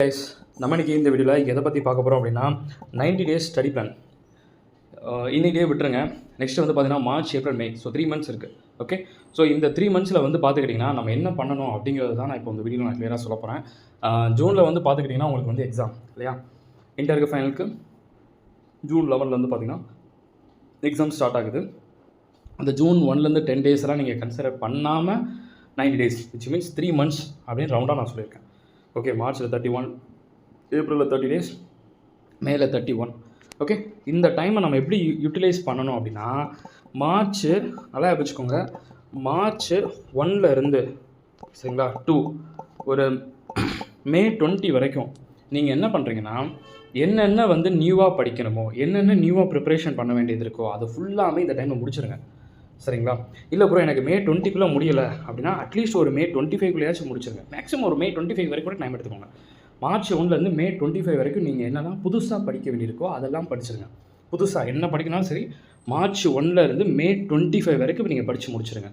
Guys, நம்ம இன்றைக்கி இந்த வீடியோவில் எதை பற்றி பார்க்க போகிறோம் அப்படின்னா 90 டேஸ் ஸ்டடி பிளான். இன்றைக்கிட்டே விட்டுருங்க. நெக்ஸ்ட்டு வந்து பார்த்தீங்கன்னா மார்ச், ஏப்ரல், மே. ஸோ 3 மந்த்ஸ் இருக்குது. ஓகே, ஸோ இந்த 3 மந்த்ஸில் வந்து பார்த்துக்கிட்டிங்கன்னா நம்ம என்ன பண்ணணும் அப்படிங்கிறது தான் நான் இப்போ இந்த வீடியோவில் நான் கிளியராக சொல்ல போகிறேன். ஜூனில் வந்து பார்த்துக்கிட்டிங்கன்னா உங்களுக்கு வந்து எக்ஸாம் இல்லையா, இன்டருக்கு ஃபைனலுக்கு ஜூன் 11 வந்து பார்த்திங்கன்னா எக்ஸாம் ஸ்டார்ட் ஆகுது. அந்த ஜூன் 1லேருந்து 10 டேஸ்லாம் நீங்கள் கன்சிடர் பண்ணாமல் 90 டேஸ் விச் மீன்ஸ் 3 மந்த்ஸ் அப்படின்னு ரவுண்டாக நான் சொல்லியிருக்கேன். ஓகே, மார்ச்சில் 31, ஏப்ரலில் 30 டேஸ், மேல 31. ஓகே, இந்த டைமை நம்ம எப்படி யூட்டிலைஸ் பண்ணணும் அப்படின்னா மார்ச்சு நல்லா வச்சுக்கோங்க. மார்ச் 1ல் இருந்து சரிங்களா 2 ஒரு மே 20 வரைக்கும் நீங்கள் என்ன பண்ணுறீங்கன்னா என்னென்ன வந்து நியூவாக படிக்கணுமோ, என்னென்ன நியூவாக ப்ரிப்பரேஷன் பண்ண வேண்டியது இருக்கோ அதை ஃபுல்லாமே இந்த டைமில் முடிச்சிருங்க. சரிங்களா? இல்லை ப்ரோ எனக்கு மே 20க்குள்ளே முடியலை அப்படின்னா அட்லீஸ்ட் ஒரு மே 25க்குள்ளேயாச்சும் முடிச்சிருங்க. மேக்ஸிமம் ஒரு மே 25 வரைக்கும் கூட டைம் எடுத்துக்கோங்க. மார்ச் 1லேருந்து மே 25 வரைக்கும் நீங்கள் என்னெல்லாம் புதுசாக படிக்க வேண்டியிருக்கோ அதெல்லாம் படிச்சிருங்க. புதுசாக என்ன படிக்கனாலும் சரி, மார்ச் 1லேருந்து மே 25 வரைக்கும் நீங்கள் படித்து முடிச்சிருங்க.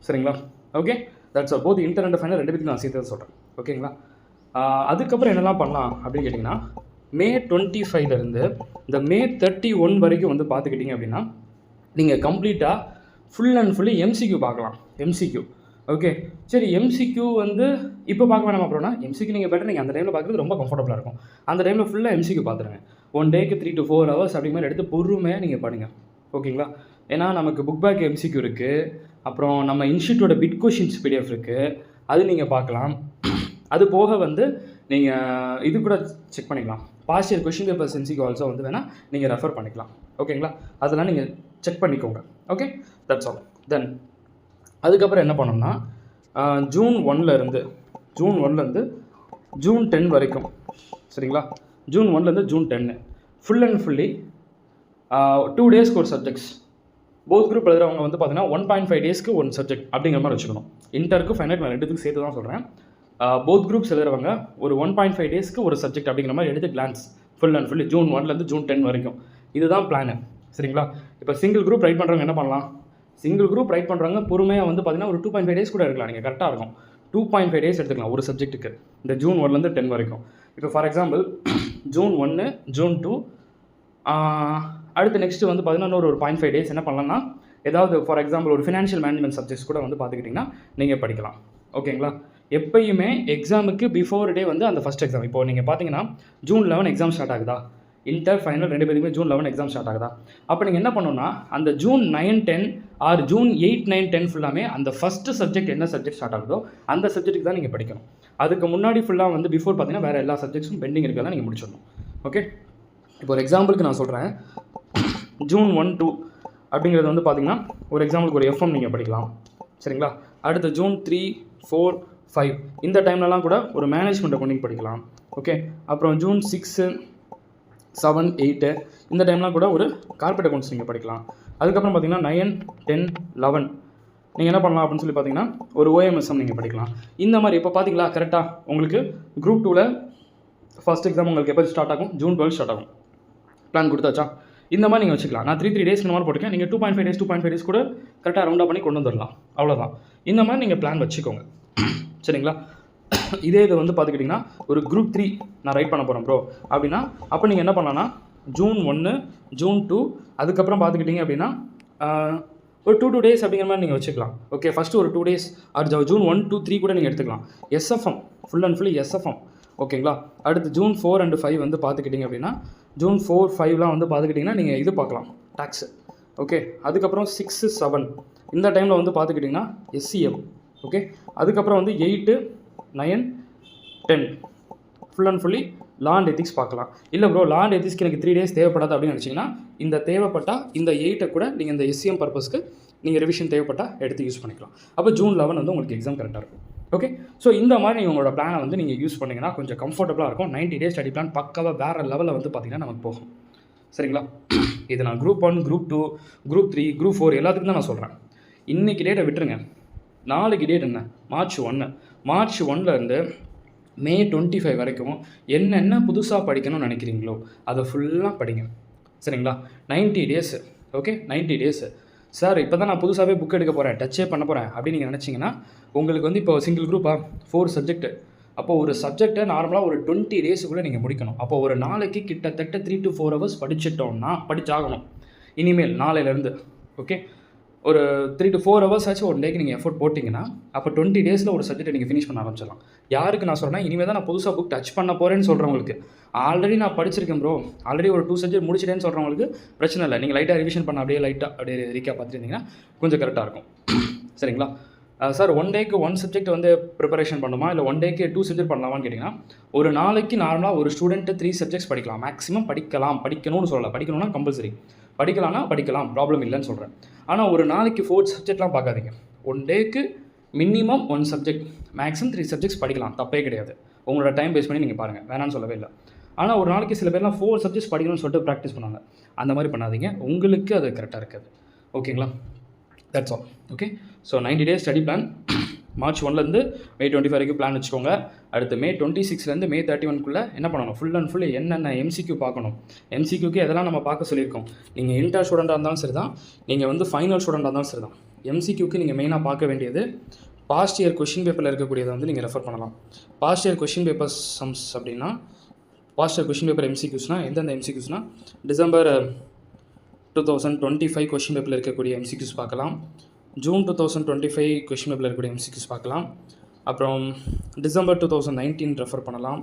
சரிங்களா? Okay, that's all. Both inter and final 2 பேருக்கு நான் சேர்த்து சொல்கிறேன். ஓகேங்களா? அதுக்கப்புறம் என்னெல்லாம் பண்ணலாம் அப்படின்னு கேட்டிங்கன்னா மே 25லேருந்து இந்த மே 31 வரைக்கும் வந்து பார்த்துக்கிட்டிங்க அப்படின்னா நீங்கள் கம்ப்ளீட்டாக ஃபுல் அண்ட் ஃபுல்லி எம்சிக்யூ பார்க்கலாம். எம்சிக்யூ ஓகே, சரி. எம்சிக்யூ வந்து இப்போ பார்க்க வேணாம் அப்புறம்னா எம்சிக்யூ நீங்கள் பெட்டர் நீங்கள் அந்த டைமில் பார்க்குறது ரொம்ப கம்ஃபர்டபுளாக இருக்கும். அந்த டைமில் ஃபுல்லாக எம்சிக்யூ பார்த்துருங்க. 1 டேக்கு 3 to 4 hours அப்படி மாதிரி எடுத்து பொறுமையாக நீங்கள் பண்ணுங்க. ஓகேங்களா? ஏன்னா நமக்கு புக் பேக் எம்சிக்யூ இருக்குது, அப்புறம் நம்ம இன்ஸ்டியூட்டோட பிட் கொஷின்ஸ் பிடிஎஃப் இருக்குது, அது நீங்கள் பார்க்கலாம். அது போக வந்து நீங்கள் இது கூட செக் பண்ணிக்கலாம். Past year question papers MCQ also வந்து வேணால் நீங்கள் ரெஃபர் பண்ணிக்கலாம். ஓகேங்களா? அதெல்லாம் நீங்கள் செக் பண்ணிக்கோங்க. Okay, that's all. தென் அதுக்கப்புறம் என்ன பண்ணோம்னா ஜூன் 1லேருந்து ஜூன் 10 வரைக்கும் சரிங்களா, ஜூன் 1லேருந்து ஜூன் 10 ஃபுல் அண்ட் ஃபுல்லி 2 டேஸ்க்கு ஒரு சப்ஜெக்ட்ஸ். போத் குரூப் எழுதுறவங்க வந்து பார்த்தீங்கன்னா 1.5 டேஸ்க்கு 1 சப்ஜெக்ட் அப்படிங்கிற மாதிரி வச்சுக்கணும். இன்டருக்கு ஃபைனல் நான் 2த்துக்கு சேர்த்து தான் சொல்கிறேன். போத் குரூப்ஸ் எழுதுறவங்க ஒரு 1.5 டேஸ்க்கு ஒரு சப்ஜெக்ட் அப்படிங்கிற மாதிரி எடுத்து glance full and fully June 1லேருந்து ஜூன் 10 வரைக்கும். இதுதான் பிளானு. சரிங்களா? இப்போ சிங்கிள் குரூப் ரைட் பண்ணுறவங்க என்ன பண்ணலாம், சிங்கிள் குரூப் ரைட் பண்ணுறவங்க பொறுமையாக வந்து பார்த்தீங்கன்னா ஒரு 2.5 டேஸ் கூட இருக்கலாம். நீங்கள் கரெக்டாக இருக்கும். 2.5 டேஸ் எடுத்துக்கலாம் ஒரு சப்ஜெக்ட்டுக்கு இந்த ஜூன் 1லேருந்து 10 வரைக்கும். இப்போ ஃபார் எக்ஸாம்பிள் ஜூன் 1, ஜூன் 2, அடுத்து நெக்ஸ்ட்டு வந்து பார்த்தீங்கன்னா ஒரு 0.5 டேஸ் என்ன பண்ணலாம்னா ஏதாவது ஃபார் எக்ஸாம்பிள் ஒரு ஃபினான்ஷியல் மேனேஜ்மெண்ட் சப்ஜெக்ட்ஸ் கூட வந்து பார்த்துக்கிட்டிங்கன்னா நீங்கள் படிக்கலாம். ஓகேங்களா? எப்பயுமே எக்ஸாமுக்கு பிஃபோர் டே வந்து அந்த ஃபஸ்ட் எக்ஸாம். இப்போ நீங்கள் பார்த்தீங்கன்னா ஜூன் 11 எக்ஸாம் ஸ்டார்ட் ஆகுதா, இன்டர் ஃபைனல் 2 பேருக்குமே ஜூன் 11 எக்ஸாம் ஸ்டார்ட் ஆகுதா, அப்போ நீங்கள் என்ன பண்ணணும்னா அந்த ஜூன் 9, 10 ஆர் ஜூன் 8, 9, 10 ஃபுல்லாமே அந்த ஃபஸ்ட்டு சப்ஜெக்ட் என்ன சப்ஜெக்ட் ஸ்டார்ட் ஆகுதோ அந்த சப்ஜெக்ட்டுக்கு தான் நீங்கள் படிக்கணும். அதுக்கு முன்னாடி ஃபுல்லாக வந்து பிஃபோர் பார்த்தீங்கன்னா வேறு எல்லா சப்ஜெக்ட்ஸும் பெண்டிங் இருக்கிறதா நீங்கள் முடிச்சிடணும். ஓகே, இப்போ ஒரு எக்ஸாம்பிளுக்கு நான் சொல்கிறேன். ஜூன் 1, 2 அப்படிங்கிறது வந்து பார்த்தீங்கன்னா ஒரு எக்ஸாம்பிளுக்கு ஒரு எஃப்எம் நீங்கள் படிக்கலாம். சரிங்களா? அடுத்து ஜூன் 3, 4, 5 இந்த டைம்லலாம் கூட ஒரு மேனேஜ்மெண்ட் அக்கௌண்டிங் படிக்கலாம். ஓகே, அப்புறம் ஜூன் 6, 7, 8 இந்த டைம்லாம் கூட ஒரு கார்பரேட் அக்கௌண்ட்ஸ் நீங்கள் படிக்கலாம். அதுக்கப்புறம் பார்த்தீங்கன்னா 9, 10, 11 நீங்கள் என்ன பண்ணலாம் அப்படின்னு சொல்லி பார்த்தீங்கன்னா ஒரு ஓஎம்எஸ்எம் நீங்கள் படிக்கலாம். இந்த மாதிரி இப்போ பார்த்தீங்களா கரெக்டாக உங்களுக்கு குரூப் 2ல் ஃபஸ்ட் எக்ஸாம் உங்களுக்கு எப்போ ஸ்டார்ட் ஆகும், ஜூன் 12 ஸ்டார்ட் ஆகும். பிளான் கொடுத்தாச்சா? இந்த மாதிரி நீங்கள் வச்சுக்கலாம். நான் 3 டேஸ் இந்த மாதிரி போட்டிருக்கேன். நீங்கள் 2.5 டேஸ் கூட கரெக்டாக ரவுண்டாக பண்ணி கொண்டு வந்துடலாம். அவ்வளோதான். இந்த மாதிரி நீங்கள் பிளான் வச்சுக்கோங்க. சரிங்களா? இதே இது வந்து பார்த்துக்கிட்டிங்கன்னா ஒரு குரூப் 3 நான் ரைட் பண்ண போகிறேன் ப்ரோ அப்படின்னா அப்போ நீங்கள் என்ன பண்ணலான்னா ஜூன் 1, ஜூன் 2 அதுக்கப்புறம் பார்த்துக்கிட்டிங்க அப்படின்னா ஒரு 2 டேஸ் அப்படிங்கிற மாதிரி நீங்கள் வச்சுக்கலாம். ஓகே, ஃபஸ்ட்டு ஒரு 2 டேஸ் அது ஜூன் 1, 2, 3 கூட நீங்கள் எடுத்துக்கலாம். SFM full and fully SFM. ஓகேங்களா? அடுத்து ஜூன் 4 and 5 வந்து பார்த்துக்கிட்டிங்க அப்படின்னா ஜூன் 4, 5லாம் வந்து பார்த்துக்கிட்டிங்கன்னா நீங்கள் இது பார்க்கலாம், டேக்ஸு. ஓகே, அதுக்கப்புறம் 6, 7 இந்த டைமில் வந்து பார்த்துக்கிட்டிங்கன்னா எஸ்சிஎம். ஓகே, அதுக்கப்புறம் வந்து 8, 9, 10 full and fully law and ethics பார்க்கலாம். இல்லை ப்ரோ லா அண்ட் எத்திக்ஸ்க்கு எனக்கு 3 டேஸ் தேவைப்படாது அப்படின்னு நினச்சிங்கன்னா இந்த தேவைப்பட்டால் இந்த 8 கூட நீங்கள் இந்த எஸ்சிஎம் பர்பஸ்க்கு நீங்கள் ரிவிஷன் தேவைப்பட்டால் எடுத்து யூஸ் பண்ணிக்கலாம். அப்போ ஜூன் 11 வந்து உங்களுக்கு எக்ஸாம் கரெக்டாக இருக்கும். ஓகே, ஸோ இந்த மாதிரி நீங்கள் உங்களோட பிளானை வந்து நீங்கள் யூஸ் பண்ணிங்கன்னா கொஞ்சம் கம்ஃபர்டபுளாக இருக்கும். 90 டேஸ் ஸ்டடி பிளான் பக்காவாக வேறு லெவலில் வந்து பார்த்திங்கன்னா நமக்கு போகும். சரிங்களா? இது நான் குரூப் 1, குரூப் 2, குரூப் 3, குரூப் 4 எல்லாத்துக்கும் தான் நான் சொல்கிறேன். இன்றைக்கி டேட்டை விட்டுருங்க. நாளைக்கு டேட் என்ன, மார்ச் 1லேருந்து மே 25 வரைக்கும் என்னென்ன புதுசாக படிக்கணும்னு நினைக்கிறீங்களோ அதை ஃபுல்லாக படிங்க. சரிங்களா? 90 டேஸு. Okay, 90 days. சார் இப்போ தான் நான் புதுசாகவே புக் எடுக்க போகிறேன், டச்சே பண்ண போகிறேன் அப்படின்னு நீங்கள் நினச்சிங்கன்னா உங்களுக்கு வந்து இப்போ சிங்கிள் குரூப்பாக 4 சப்ஜெக்ட் அப்போ ஒரு சப்ஜெக்டை நார்மலாக ஒரு 20 டேஸுக்குள்ளே நீங்கள் முடிக்கணும். அப்போ ஒரு நாளைக்கு கிட்டத்தட்ட 3 to 4 ஹவர்ஸ் படிச்சாகணும் இனிமேல் நாளையிலேருந்து. ஓகே, ஒரு 3 to 4 ஹவர்ஸ் ஆச்சு ஒரு டேக்கு நீங்கள் எஃபோர்ட் போட்டிங்கன்னா அப்போ 20 டேஸில் ஒரு சப்ஜெக்ட்டை நீங்கள் ஃபினிஷ் பண்ண ஆரம்பிச்சிடலாம். யாருக்கு நான் சொல்கிறேன், இனிமேல் தான் நான் புதுசாக புக் டச் பண்ண போகிறேன்னு சொல்கிறவங்களுக்கு, ஆல்ரெடி நான் படிச்சிருக்கேன் ப்ரோ, ஆல்ரெடி ஒரு 2 சப்ஜெக்ட் முடிச்சிட்டேன்னு சொல்கிறவங்களுக்கு பிரச்சனை இல்லை. நீங்கள் லைட்டாக ரிவிஷன் பண்ண அப்படியே ரீக்கா பார்த்துருந்தீங்கன்னா கொஞ்சம் கரெக்டாக இருக்கும். சரிங்களா சார்? 1 டேக்கு 1 சப்ஜெக்ட் வந்து ப்ரிப்பரேஷன் பண்ணுமா, இல்லை 1 டேக்கு 2 சப்ஜெக்ட் பண்ணலாமான்னு கேட்டிங்கன்னா, ஒரு நாளைக்கு நார்மலாக ஒரு ஸ்டூடெண்ட்டு 3 சப்ஜெக்ட்ஸ் படிக்கலாம். மேக்ஸிமம் படிக்கணும்னு சொல்லலை, படிக்கணும்னா கம்பல்சரி, படிக்கலாம், ப்ராப்ளம் இல்லைன்னு சொல்கிறேன். ஆனால் ஒரு நாளைக்கு 4 சப்ஜெக்ட்லாம் பார்க்காதீங்க. 1 டேக்கு மினிமம் 1 சப்ஜெக்ட், மேக்ஸிமம் 3 சப்ஜெக்ட்ஸ் படிக்கலாம், தப்பே கிடையாது. உங்களோட டைம் பேஸ் பண்ணி நீங்கள் பாருங்கள், வேணான்னு சொல்லவே இல்லை. ஆனால் ஒரு நாளைக்கு சில பேர்லாம் 4 சப்ஜெக்ட்ஸ் படிக்கணும்னு சொல்லிட்டு ப்ராக்டிஸ் பண்ணுவாங்க. அந்த மாதிரி பண்ணாதீங்க, உங்களுக்கு அது கரெக்டாக இருக்காது. ஓகேங்களா? That's all. Okay, so 90 days study plan. March 1லேருந்து மே 25 வரைக்கும் பிளான் வச்சுக்கோங்க. அடுத்து மே 26லேருந்து மே 31க்குள்ளே என்ன பண்ணணும், ஃபுல் அண்ட் ஃபுல் என்னென்ன எம்சிக்யூ பார்க்கணும், எம்சிக்யூக்கு எதெல்லாம் நம்ம பார்க்க சொல்லியிருக்கோம். நீங்கள் இன்டர் ஸ்டூடெண்ட்டாக இருந்தாலும் சரி தான், நீங்கள் வந்து ஃபைனல் ஸ்டூடெண்ட்டாக இருந்தாலும் சரி தான், எம்சிக்யூக்கு நீங்கள் மெயினாக பார்க்க வேண்டியது பாஸ்ட் இயர் கொஷின் பேப்பரில் இருக்கக்கூடியதை வந்து நீங்கள் ரெஃபர் பண்ணலாம். Past year question paper sums அப்படின்னா, பாஸ்ட் இயர் கொஷின் பேப்பர் எம்சிக்யூஸ்னால் எந்தெந்த எம்சிக்யூஸ்னால், டிசம்பர் 2025 கொஷின் பேப்பரில் இருக்கக்கூடிய எம்சிக்யூஸ் பார்க்கலாம். ஜூன் 2025 கொஷின் பேப்பரில் இருக்கக்கூடிய எம்சிக்யூஸ் பார்க்கலாம். அப்புறம் டிசம்பர் 2019 ரெஃபர் பண்ணலாம்,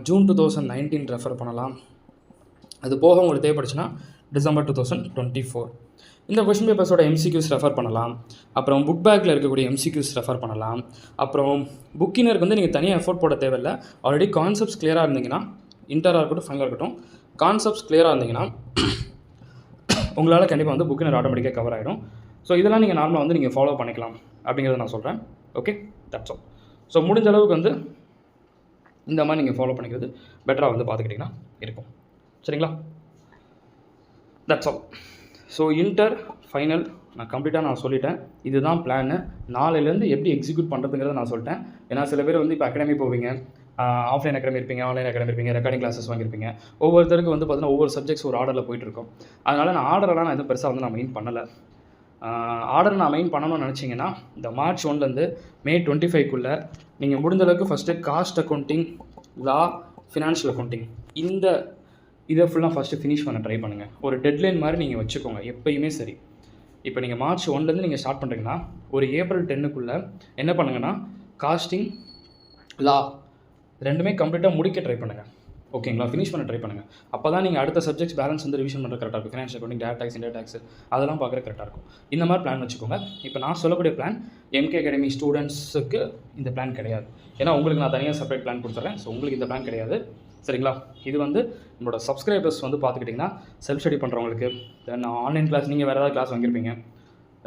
ஜூன் 2019 ரெஃபர் பண்ணலாம். அது போக உங்களுக்கு தேவைப்படுச்சுன்னா டிசம்பர் 2024 இந்த கொஷின் பேப்பர்ஸோட எம்சிக்யூஸ் ரெஃபர் பண்ணலாம். அப்புறம் புக் பேக்கில் இருக்கக்கூடிய எம்சிக்யூஸ் ரெஃபர் பண்ணலாம். அப்புறம் புக்கினருக்கு வந்து நீங்கள் தனியாக எஃபோர்ட் போட தேவையில்லை. ஆல்ரெடி கான்செப்ட்ஸ் கிளியராக இருந்தீங்கன்னா, இன்டராக இருக்கட்டும் ஃபைனலாக இருக்கட்டும், கான்செப்ட்ஸ் கிளியராக இருந்தீங்கன்னா உங்களால் கண்டிப்பாக வந்து புக்கினர் ஆட்டோமேட்டிக்காக கவர் ஆகிடும். ஸோ இதெல்லாம் நீங்கள் நார்மலாக வந்து நீங்கள் ஃபாலோ பண்ணிக்கலாம் அப்படிங்கிறத நான் சொல்கிறேன். Okay, that's all. ஸோ முடிஞ்ச அளவுக்கு வந்து இந்த மாதிரி நீங்கள் ஃபாலோ பண்ணிக்கிறது பெட்டராக வந்து பார்த்துக்கிட்டிங்கன்னா இருக்கும். சரிங்களா? That's all. So inter final நான் கம்ப்ளீட்டாக சொல்லிட்டேன். இதுதான் பிளானு. நாளையிலேருந்து எப்படி எக்ஸிக்யூட் பண்ணுறதுங்கிறத நான் சொல்லிட்டேன். ஏன்னா சில பேர் வந்து இப்போ அகாடமி போவீங்க, ஆஃப்லைன் அகாடமி இருப்பீங்க, ஆன்லைன் அகாடமி இருப்பீங்க, ரெக்கார்டிங் கிளாஸஸ் வாங்கியிருப்பீங்க. ஒவ்வொருத்தருக்கு வந்து பார்த்தீங்கன்னா ஒவ்வொரு சப்ஜெக்ட்ஸ் ஒரு ஆர்டரில் போயிட்டுருக்கோம். அதனால் நான் ஆர்டரெல்லாம் நான் எதுவும் பெருசாக வந்து நான் மெயின் பண்ணலை. ஆர்டர் நான் மெயின் பண்ணணும்னு நினச்சிங்கன்னா, இந்த மார்ச் 1லேருந்து மே 25க்குள்ளே நீங்கள் முடிஞ்சளவுக்கு ஃபஸ்ட்டு காஸ்ட் அக்கௌண்டிங், லா, ஃபினான்ஷியல் அக்கௌண்டிங் இதை ஃபுல்லாக ஃபஸ்ட்டு ஃபினிஷ் பண்ண ட்ரை பண்ணுங்கள். ஒரு டெட்லைன் மாதிரி நீங்கள் வச்சுக்கோங்க எப்போயுமே சரி. இப்போ நீங்கள் மார்ச் 1லேருந்து நீங்கள் ஸ்டார்ட் பண்ணுறீங்கன்னா, ஒரு ஏப்ரல் 10க்குள்ளே என்ன பண்ணுங்கன்னா, காஸ்டிங், லா ரெண்டுமே கம்ப்ளீட்டாக முடிக்க ட்ரை பண்ணுங்கள். ஓகேங்களா? ஃபினிஷ் பண்ண ட்ரை பண்ணுங்கள். அப்போ தான் நீங்கள் அடுத்த சப்ஜெக்ட்ஸ் பேலன்ஸ் வந்து ரிவிஷன் பண்ணுறது கரெக்டாக இருக்கும். Financial accounting, direct tax, indirect tax அதெல்லாம் பார்க்குற கரெக்டாக இருக்கும். இந்த மாதிரி பிளான் வச்சுக்கோங்க. இப்போ நான் சொல்லக்கூடிய பிளான் எம்கே அகாடமி ஸ்டூடெண்ட்ஸுக்கு இந்த பிளான் கிடையாது. ஏன்னா உங்களுக்கு நான் தனியாக செப்பரேட் பிளான் கொடுத்துட்றேன். ஸோ உங்களுக்கு இந்த பிளான் கிடையாது. சரிங்களா? இது வந்து நம்மளோட சப்ஸ்கிரைபர்ஸ் வந்து பார்த்துக்கிட்டிங்கன்னா, செல்ஃப் ஸ்டடி பண்ணுறவங்களுக்கு, தென் ஆன்லைன் கிளாஸ் நீங்கள் வேறு ஏதாவது கிளாஸ் வாங்கியிருப்பீங்க,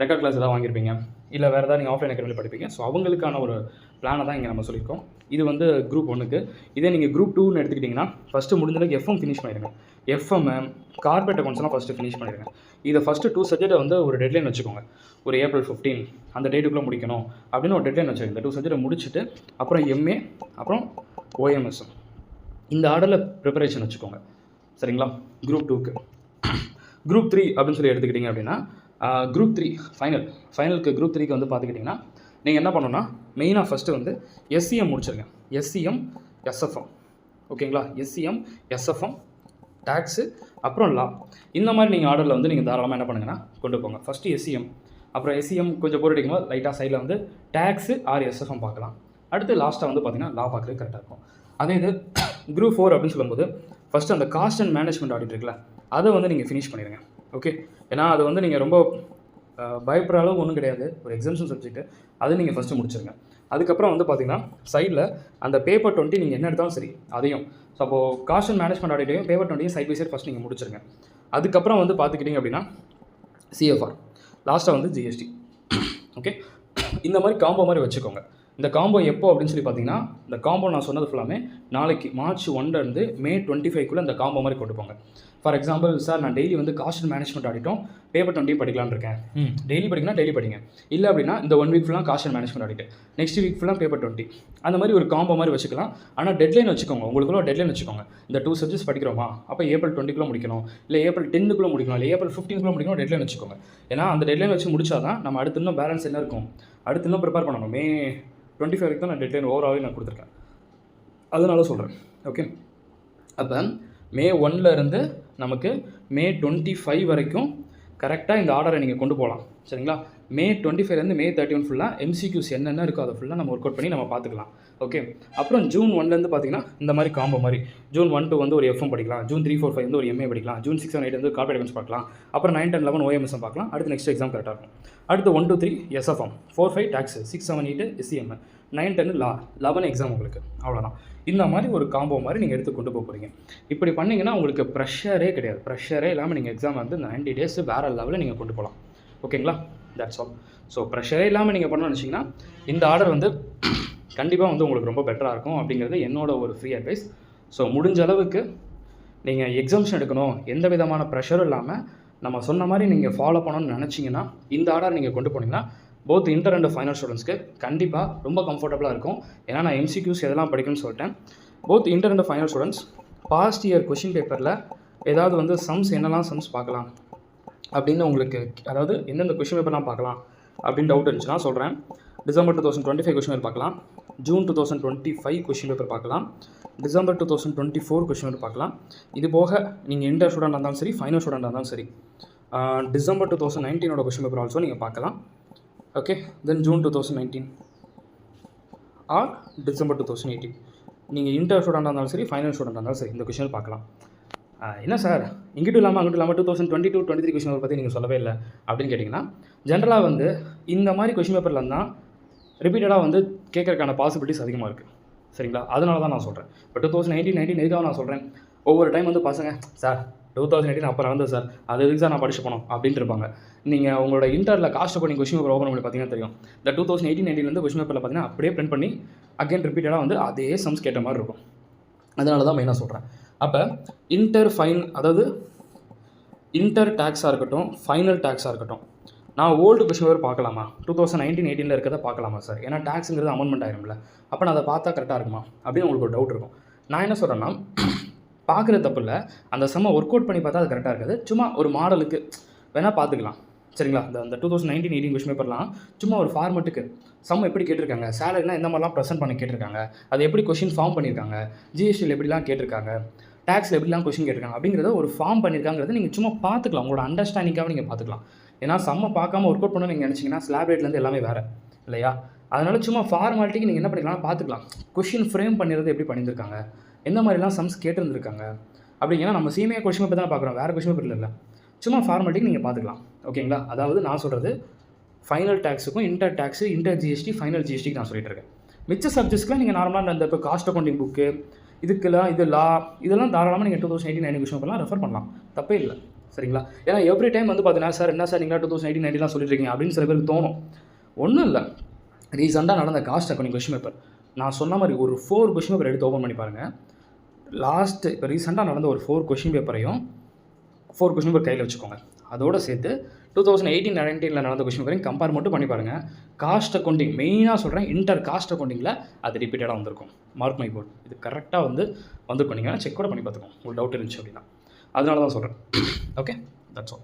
ரெக்கார்ட் கிளாஸ் ஏதாவது வாங்கியிருப்பீங்க, இல்லை வேறு ஏதாவது நீங்கள் ஆஃப்லைன் அகாடமியில் படிப்பீங்க. ஸோ அவங்களுக்கான ஒரு பிளானை தான் இங்கே நம்ம சொல்லியிருக்கோம். இது வந்து குரூப் 1க்கு. இதே நீங்கள் குரூப் 2ன்னு எடுத்துக்கிட்டிங்கன்னா, ஃபஸ்ட்டு முடிஞ்சளவுக்கு எஃப்எம் ஃபினிஷ் பண்ணிடுங்க. எஃப்எம், கார்பரேட் அக்கௌண்ட்ஸ்லாம் ஃபஸ்ட்டு ஃபினிஷ் பண்ணிடுங்க. இதை ஃபஸ்ட்டு 2 சப்ஜெக்ட்டை வந்து ஒரு டெட்லைன் வச்சுக்கோங்க. ஒரு ஏப்ரல் 15 அந்த டேட்டுக்குள்ளே முடிக்கணும் அப்படின்னு ஒரு டெட்லைன் வச்சுக்கோங்க. இந்த 2 சப்ஜெக்ட்டை முடிச்சுட்டு அப்புறம் எம்ஏ, அப்புறம் ஓஎம்எஸ் இந்த ஆர்டரில் ப்ரிப்பரேஷன் வச்சுக்கோங்க. சரிங்களா? குரூப் 2க்கு. குரூப் 3 அப்படின்னு சொல்லி எடுத்துக்கிட்டிங்க அப்படின்னா, குரூப் 3 ஃபைனலுக்கு குரூப் 3க்கு வந்து பார்த்துக்கிட்டிங்கன்னா, நீங்கள் என்ன பண்ணணும்னா, மெயினாக ஃபஸ்ட்டு வந்து எஸ்சிஎம் முடிச்சிருங்க. SCM, SFM. ஓகேங்களா? எஸ்சிஎம், எஸ்எஃப்எம், டேக்ஸு, அப்புறம் லா. இந்த மாதிரி நீங்கள் ஆர்டரில் வந்து நீங்கள் தாராளமாக என்ன பண்ணுங்கன்னா கொண்டு போங்க. ஃபஸ்ட்டு எஸ்சிஎம், அப்புறம் எஸ்சிஎம் கொஞ்சம் போர் அடிக்கும்போது லைட்டாக சைடில் வந்து டேக்ஸு ஆர் எஸ்எஃப்எம் பார்க்கலாம். அடுத்து லாஸ்ட்டாக வந்து பார்த்திங்கன்னா லா பார்க்குறது கரெக்டாக இருக்கும். அதே இது குரூப் 4 அப்படின்னு சொல்லும்போது ஃபஸ்ட்டு அந்த காஸ்ட் அண்ட் மேனேஜ்மெண்ட் ஆடிட் இருக்குல்ல, அதை வந்து நீங்கள் ஃபினிஷ் பண்ணிடுங்க. ஓகே? ஏன்னா அது வந்து நீங்கள் ரொம்ப பயப்படுற அளவு ஒன்றும் கிடையாது, ஒரு எக்ஸாம்ஷன் சப்ஜெக்ட்டு. அது நீங்கள் ஃபஸ்ட்டு முடிச்சிருங்க. அதுக்கப்புறம் வந்து பார்த்திங்கன்னா சைடில் அந்த பேப்பர் 20 நீங்கள் என்ன எடுத்தாலும் சரி அதையும், ஸோ அப்போது காஸ்ட் அண்ட் மேனேஜ்மெண்ட் ஆடிட்டையும் paper 20 side by side first நீங்கள் முடிச்சிருங்க. அதுக்கப்புறம் வந்து பார்த்துக்கிட்டிங்க அப்படின்னா சிஎஃப்ஆர், லாஸ்ட்டாக வந்து ஜிஎஸ்டி. ஓகே? இந்த மாதிரி காம்போ மாதிரி வச்சுக்கோங்க. இந்த காம்போ எப்போ அப்படின்னு சொல்லி பார்த்தீங்கன்னா, இந்த காம்போ நான் சொன்னது ஃபுல்லாமே நாளைக்கு மார்ச் 1லேருந்து மே 25க்குள்ளே இந்த காம்போ மாதிரி கொண்டு போங்க. ஃபார் எக்ஸாம்பிள், சார் நான் டெய்லி வந்து காஸ்ட் அண்ட் மேனேஜ்மெண்ட் ஆடிட்டும் பேப்பர் 20 படிக்கலான்னு இருக்கேன். டெய்லி படிக்கணும், டெய்லி படிங்க. இல்லை அப்படின்னா இந்த 1 வீக் ஃபுல்லாக காஸ்ட் அண்ட் மேனேஜ்மெண்ட் ஆடிட்டு, நெக்ஸ்ட் வீக் ஃபுல்லாக பேப்பர் 20, அந்த மாதிரி ஒரு காம்போ மாதிரி வச்சுக்கலாம். ஆனால் டெட்லைன் வச்சுக்கோங்க, உங்களுக்குள்ள டெட்லைன் வச்சுக்கோங்க. இந்த 2 சப்ஜெக்ட்ஸ் படிக்கிறோமா, அப்போ ஏப்ரல் 20க்குள்ளே முடிக்கணும், இல்லை ஏப்ரல் 10க்குள்ளே முடிக்கணும், இல்லை ஏப்ரல் 15க்குள்ளே முடிக்கணும், டெட்லைன் வச்சுக்கோங்க. ஏன்னா அந்த டெட்லைன் வச்சு முடிச்சா தான் நம்ம அடுத்து இன்னும் பேலன்ஸ் என்ன இருக்கும், அடுத்து இன்னும் ப்ரிப்பேர் பண்ணணும். மே 25 வரைக்கும் தான் நான் டெட்லைன் ஓவராகவே நான் கொடுத்துருக்கேன். அதனால சொல்கிறேன். ஓகே, அப்போ மே 1 இருந்து நமக்கு மே 25 வரைக்கும் கரெக்டாக இந்த ஆர்டரை நீங்கள் கொண்டு போகலாம். சரிங்களா? மே 25லேருந்து மே 31 ஃபுல்லாக எம்சிக்யூஸ் என்னென்ன இருக்கோ அதை ஃபுல்லாக நம்ம ஒர்க் அவுட் பண்ணி நம்ம பார்த்துக்கலாம். ஓகே, அப்புறம் ஜூன் 1லேருந்து பார்த்தீங்கன்னா இந்த மாதிரி காம்போ மாதிரி ஜூன் 1 to வந்து ஒரு எஃப்எம் படிக்கலாம், ஜூன் 3, 4, 5 வந்து ஒரு எம்ஏ படிக்கலாம், ஜூன் 6, 7, 8 வந்து கார்பரேட் அக்கவுண்ட்ஸ் பார்க்கலாம், அப்புறம் 9, 10, 11 ஓஎம்எஸ்எம் பார்க்கலாம். அடுத்து நெக்ஸ்ட் எக்ஸாம் கரெக்டாக இருக்கும். அடுத்து 1 to 3 SFM, 4, 5 tax, 6, 7, 8 SCM, 9, 10 law, 11 exam உங்களுக்கு. அவ்வளோதான். இந்த மாதிரி ஒரு காம்போ மாதிரி நீங்கள் எடுத்து கொண்டு போக போகிறீங்க. இப்படி பண்ணிங்கன்னா உங்களுக்கு ப்ரெஷரே கிடையாது. ப்ரெஷரே இல்லாமல் நீங்கள் எக்ஸாம் வந்து 90 டேஸ் வேறு லெவலில் நீங்கள் கொண்டு போகலாம். ஓகேங்களா? That's all. ஸோ ப்ரெஷரே இல்லாமல் நீங்கள் பண்ணணும்னு நினச்சிங்கன்னா இந்த ஆர்டர் வந்து கண்டிப்பாக வந்து உங்களுக்கு ரொம்ப பெட்டராக இருக்கும் அப்படிங்கிறது என்னோட ஒரு ஃப்ரீ அட்வைஸ். ஸோ முடிஞ்ச அளவுக்கு நீங்கள் எக்ஸாம்ஷன் எடுக்கணும், எந்த விதமான ப்ரெஷரும் இல்லாமல் நம்ம சொன்ன மாதிரி நீங்கள் ஃபாலோ பண்ணணும்னு நினச்சிங்கன்னா இந்த ஆர்டர் நீங்கள் கொண்டு போனீங்கன்னா போத் இன்டர் அண்ட் ஃபைனல் ஸ்டூடெண்ட்ஸ்க்கு கண்டிப்பாக ரொம்ப கம்ஃபர்டபுளாக இருக்கும். ஏன்னா நான் எம்சிக்யூஸ் எதெல்லாம் படிக்கணும்னு சொல்லிட்டேன். Both inter and final students past year question பேப்பரில் ஏதாவது வந்து சம்ஸ் என்னெல்லாம் சம்ஸ் பார்க்கலாம் அப்படின்னு உங்களுக்கு, அதாவது எந்தெந்த கொஷின் பேப்பர்லாம் பார்க்கலாம் அப்படின்னு டவுட் இருந்துச்சுன்னா சொல்கிறேன். டிசம்பர் 2025 கொஷின் பேப்பர் பார்க்கலாம், ஜூன் 2025 கொஷின் பேப்பர் பார்க்கலாம், டிசம்பர் 2024 கொஷின் பேப்பர் பார்க்கலாம். இது போக நீங்கள் இன்டர் ஸ்டூடெண்டாக இருந்தாலும் சரி, ஃபைனல் ஸ்டூடெண்டாக இருந்தாலும் சரி, டிசம்பர் 2019 கொஷின் பேப்பர் ஆல்சோ நீங்கள் பார்க்கலாம். ஓகே, தென் ஜூன் 2019 ஆர் டிசம்பர் 2018 நீங்கள் இன்டர் ஸ்டூடெண்டாக இருந்தாலும் சரி, ஃபைனல் ஸ்டூடெண்டாக இருந்தாலும் சரி, இந்த கொஷின் பார்க்கலாம். என்ன சார் இங்கிட்டும் இல்லாமல் அங்கிட்டும் இல்லாமல் 2022, 23 கொஷின் பேப்பர் பற்றி நீங்கள் சொல்லவே இல்லை அப்படின்னு கேட்டிங்கன்னா, ஜென்ரலாக வந்து இந்த மாதிரி கொஷின் பேப்பரில் தான் ரிப்பீட்டடாக வந்து கேட்கறதுக்கான பாசிபிலிட்டிஸ் அதிகமாக இருக்குது. சரிங்களா? அதனால தான் நான் சொல்கிறேன். இப்போ 2019 எதுக்காக நான் சொல்கிறேன், ஒவ்வொரு டைம் வந்து பசங்க சார் 2018 அப்போ நடந்தது சார், அது எதுக்கு சார் நான் படிச்சு போனோம் அப்படின்ட்டு இருப்பாங்க. நீங்கள் உங்களோட இன்டரில் காஸ்ட் பண்ணி கொஷின் பேப்பர் ஓப்பன் பண்ணி பார்த்தீங்கன்னா தெரியும். இந்த 2018 கொஷின் பேப்பரில் பார்த்தீங்கன்னா அப்படியே பிரிண்ட் பண்ணி அகைன் ரிப்பீட்டடாக வந்து அதே சம்ஸ் கேட்ட மாதிரி இருக்கும். அதனால தான் மெயினாக சொல்கிறேன். அப்போ அதாவது இன்டர் டேக்ஸாக இருக்கட்டும், ஃபைனல் டேக்ஸாக இருக்கட்டும், நான் ஓல்டு கொஷின் பேப்பர் பார்க்கலாமா, 2019-18 இருக்கிறத பார்க்கலாமா சார், ஏன்னா டேக்ஸுங்கிறது அமெண்ட்மெண்ட் ஆயிரும்ல, அப்போ நான் அதை பார்த்தா கரெக்டாக இருக்குமா அப்படின்னு உங்களுக்கு ஒரு டவுட் இருக்கும். நான் என்ன சொல்கிறேன்னா, பார்க்குற தப்பு இல்லை, அந்த செம்மை ஒர்க் அவுட் பண்ணி பார்த்தா அது கரெக்டாக இருக்காது. சும்மா ஒரு மாடலுக்கு வேணால் பார்த்துக்கலாம். சரிங்களா? அந்த 2019-18 கொஷின் பேப்பர்லாம் சும்மா ஒரு ஃபார்மெட்டுக்கு சம் எப்படி கேட்டிருக்காங்க, சேலரிலாம் எந்த மாதிரிலாம் ப்ரெசென்ட் பண்ணி கேட்டிருக்காங்க, அது எப்படி கொஷின் ஃபார்ம் பண்ணியிருக்காங்க, ஜிஎஸ்டியில் எப்படிலாம் கேட்டிருக்காங்க, டேக்ஸில் எப்படிலாம் கொஷின் கேட்டிருக்காங்க அப்படிங்கிறத ஒரு ஃபார்ம் பண்ணியிருக்காங்கிறத நீங்கள் சும்மா பார்த்துக்கலாம். உங்களோட அண்டர்ஸ்டாண்டிங்காக நீங்கள் பார்த்துக்கலாம். ஏன்னா செம்ம பார்க்காம ஒர்க் அவுட் பண்ண நீங்கள் நினச்சிங்கன்னா ஸ்லாப் ரேட்லேருந்து எல்லாமே வேறு இல்லையா? அதனால் சும்மா ஃபார்மாலிட்டிக்கு நீங்கள் என்ன பண்ணிக்கலாம் பார்த்துக்கலாம். கொஷின் ஃப்ரேம் பண்ணிடுறது எப்படி பண்ணியிருக்காங்க, எந்த மாதிரிலாம் சம்ஸ் கேட்டிருந்துருக்காங்க அப்படிங்கன்னா நம்ம சீமையாக கொஷின் பேப்பர் தான் பார்க்குறோம், வேறு கொஷின் பேப்பர் இல்லை. சும்மா ஃபார்மாலிட்டிக்கு நீங்கள் பார்த்துக்கலாம். ஓகேங்களா? அதாவது நான் சொல்கிறது ஃபைனல் டேக்ஸுக்கும் inter tax, inter GST, final ஜிஎஸ்டிக்கு நான் சொல்லிட்டு இருக்கேன். மிச்ச சப்ஜெக்ட்ஸ்க்குலாம் நீங்கள் நார்மலாக இந்த இப்போ காஸ்ட் அக்கௌண்டிங் புக்கு இதுக்கெல்லாம் இது லா இதெல்லாம் தாராளமாக நீங்கள் 2018-19 கொஷின் பேப்பர்லாம் ரெஃபர் பண்ணலாம், தப்பே இல்லை. சரிங்களா? ஏன்னா எவ்ரி டைம் வந்து பார்த்தீங்கன்னா சார் என்ன சார் நீங்கள் 2018-19 சொல்லிட்டு இருக்கீங்க அப்படின்னு சில பேருக்கு தோணும். ஒன்றும் இல்லை, ரீசெண்டாக நடந்த காஸ்ட் அக்கௌண்டிங் கொஷின் பேப்பர் நான் சொன்ன மாதிரி ஒரு 4 கொஷின் பேப்பர் எடுத்து ஓப்பன் பண்ணி பாருங்கள். இப்போ ரீசெண்டாக நடந்த ஒரு 4 கொஷின் பேப்பரையும் 4 கொஷின் பேப்பர் கையில் வச்சுக்கோங்க. அதோடு சேர்த்து 2018-19 நடந்த கொஷின் பேப்பரையும் கம்பேர் மட்டும் பண்ணி பாருங்கள். காஸ்ட் அக்கௌண்டிங் மெயினாக சொல்கிறேன், இன்டர் காஸ்ட் அக்கௌண்டிங்கில் அது ரிப்பீட்டடாக வந்திருக்கும். மார்க் மை போர்ட், இது கரெக்டாக வந்திருக்கும். நீங்கள் செக் கூட பண்ணி பார்த்துக்கோங்க உங்களுக்கு டவுட் இருந்துச்சு அப்படின்னா. அதனால தான் சொல்கிறேன். Okay, that's all.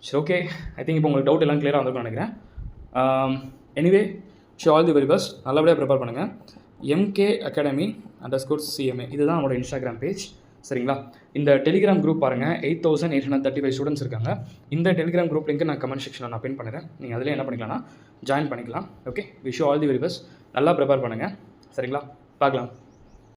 சரி, ஓகே, ஐ திங்க் இப்போ உங்களுக்கு டவுட் எல்லாம் கிளியராக வந்திருக்கும்னு நினைக்கிறேன். Anyway all the very best. நல்லபடியாக ப்ரிப்பேர் பண்ணுங்கள். MK_Academy_CMA இதுதான் நம்மளோட இன்ஸ்டாகிராம் பேஜ். சரிங்களா? இந்த டெலிகிராம் குரூப் பாருங்கள், 8835 ஸ்டூடெண்ட்ஸ் இருக்காங்க. இந்த டெலிகிராம் குரூப் லிங்க் நான் கமெண்ட் செக்ஷனில் நான் பின் பண்ணுறேன். நீங்கள் அதில் என்ன பண்ணிக்கலாம்னா ஜாயின் பண்ணிக்கலாம். Okay, wish you all the very best. நல்லா ப்ரிப்பேர் பண்ணுங்கள். சரிங்களா? பார்க்கலாம்.